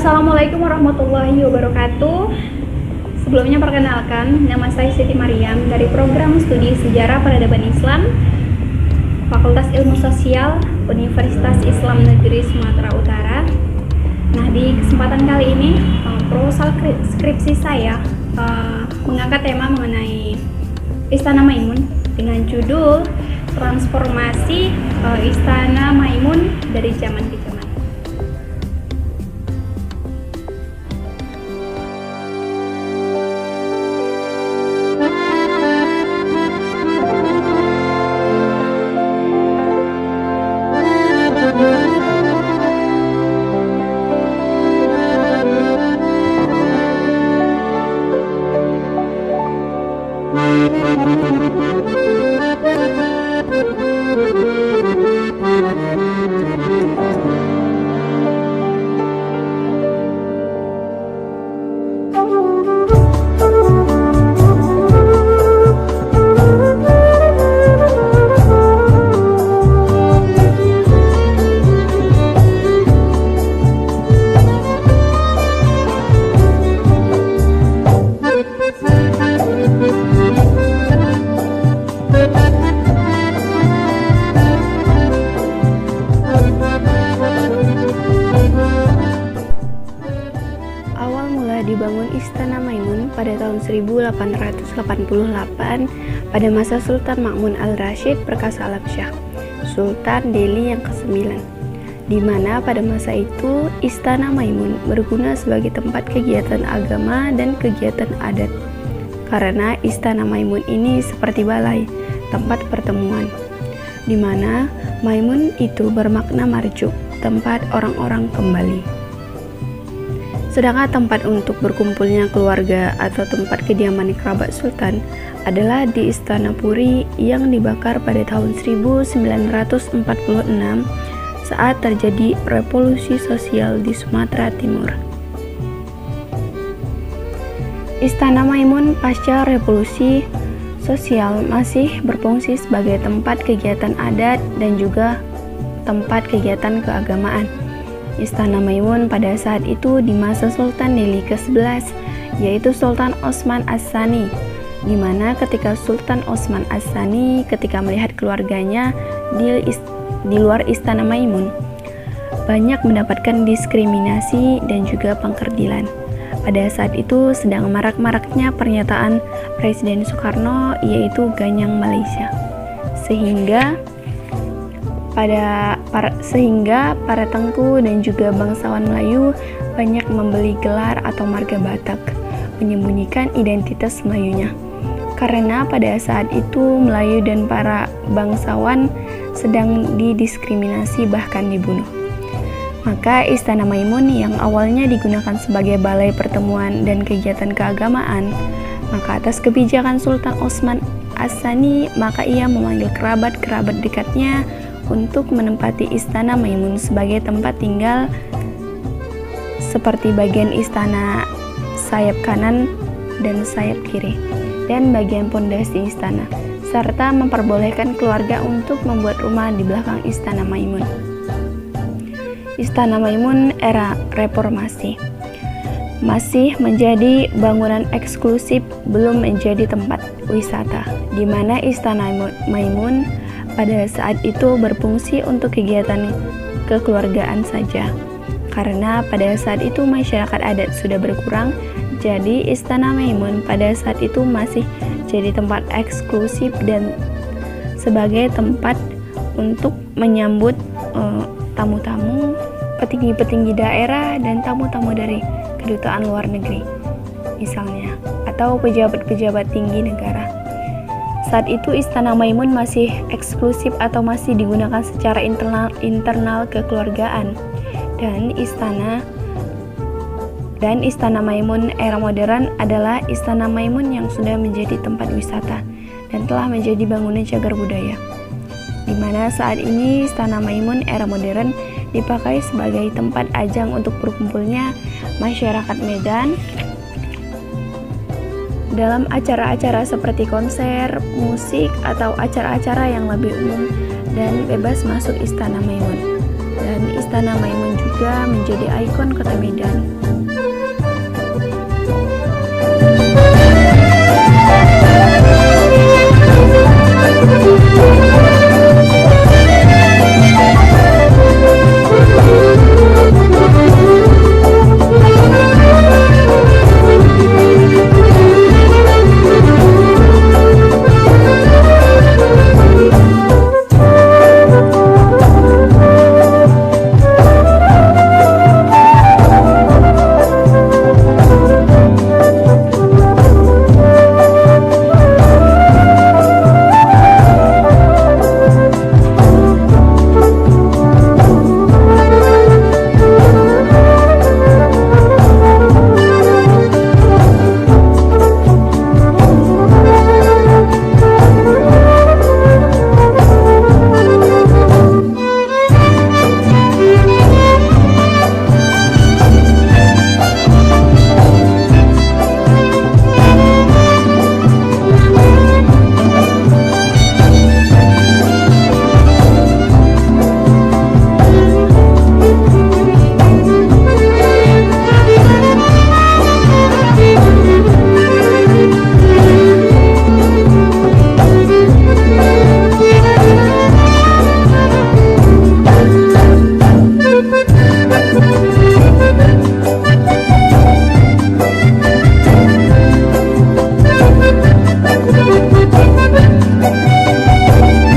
Assalamualaikum warahmatullahi wabarakatuh. Sebelumnya perkenalkan, nama saya Siti Mariam dari program studi Sejarah Peradaban Islam Fakultas Ilmu Sosial Universitas Islam Negeri Sumatera Utara. Nah, di kesempatan kali ini proposal skripsi saya mengangkat tema mengenai Istana Maimun dengan judul Transformasi Istana Maimun dari Zaman ke Zaman. Dibangun Istana Maimun pada tahun 1888 pada masa Sultan Ma'mun al-Rashid Perkasa Alam Shah, Sultan Delhi yang ke-9, di mana pada masa itu Istana Maimun berguna sebagai tempat kegiatan agama dan kegiatan adat. Karena Istana Maimun ini seperti balai, tempat pertemuan, di mana Maimun itu bermakna marjuk, tempat orang-orang kembali. Sedangkan tempat untuk berkumpulnya keluarga atau tempat kediaman kerabat sultan adalah di Istana Puri yang dibakar pada tahun 1946 saat terjadi revolusi sosial di Sumatera Timur. Istana Maimun pasca revolusi sosial masih berfungsi sebagai tempat kegiatan adat dan juga tempat kegiatan keagamaan. Istana Maimun pada saat itu di masa Sultan Delhi ke-11, yaitu Sultan Osman As-Sani, di mana ketika Sultan Osman As-Sani ketika melihat keluarganya di luar Istana Maimun, banyak mendapatkan diskriminasi dan juga pengkerdilan. Pada saat itu sedang marak-maraknya pernyataan Presiden Soekarno, yaitu Ganyang Malaysia, sehingga para tengku dan juga bangsawan Melayu banyak membeli gelar atau marga Batak, menyembunyikan identitas Melayunya. Karena pada saat itu Melayu dan para bangsawan sedang didiskriminasi bahkan dibunuh. Maka Istana Maimun yang awalnya digunakan sebagai balai pertemuan dan kegiatan keagamaan, maka atas kebijakan Sultan Osman As-Sani, maka ia memanggil kerabat-kerabat dekatnya untuk menempati Istana Maimun sebagai tempat tinggal seperti bagian istana sayap kanan dan sayap kiri dan bagian pondasi istana, serta memperbolehkan keluarga untuk membuat rumah di belakang Istana Maimun. Istana Maimun era reformasi masih menjadi bangunan eksklusif, belum menjadi tempat wisata, di mana Istana Maimun pada saat itu berfungsi untuk kegiatan kekeluargaan saja. Karena pada saat itu masyarakat adat sudah berkurang, jadi Istana Maimun pada saat itu masih jadi tempat eksklusif dan sebagai tempat untuk menyambut tamu-tamu, petinggi-petinggi daerah dan tamu-tamu dari kedutaan luar negeri misalnya, atau pejabat-pejabat tinggi negara. Saat itu Istana Maimun masih eksklusif atau masih digunakan secara internal kekeluargaan, dan Istana Maimun era modern adalah Istana Maimun yang sudah menjadi tempat wisata dan telah menjadi bangunan cagar budaya, di mana saat ini Istana Maimun era modern dipakai sebagai tempat ajang untuk berkumpulnya masyarakat Medan dalam acara-acara seperti konser, musik, atau acara-acara yang lebih umum dan bebas masuk Istana Maimun. dan Istana Maimun juga menjadi ikon kota Medan.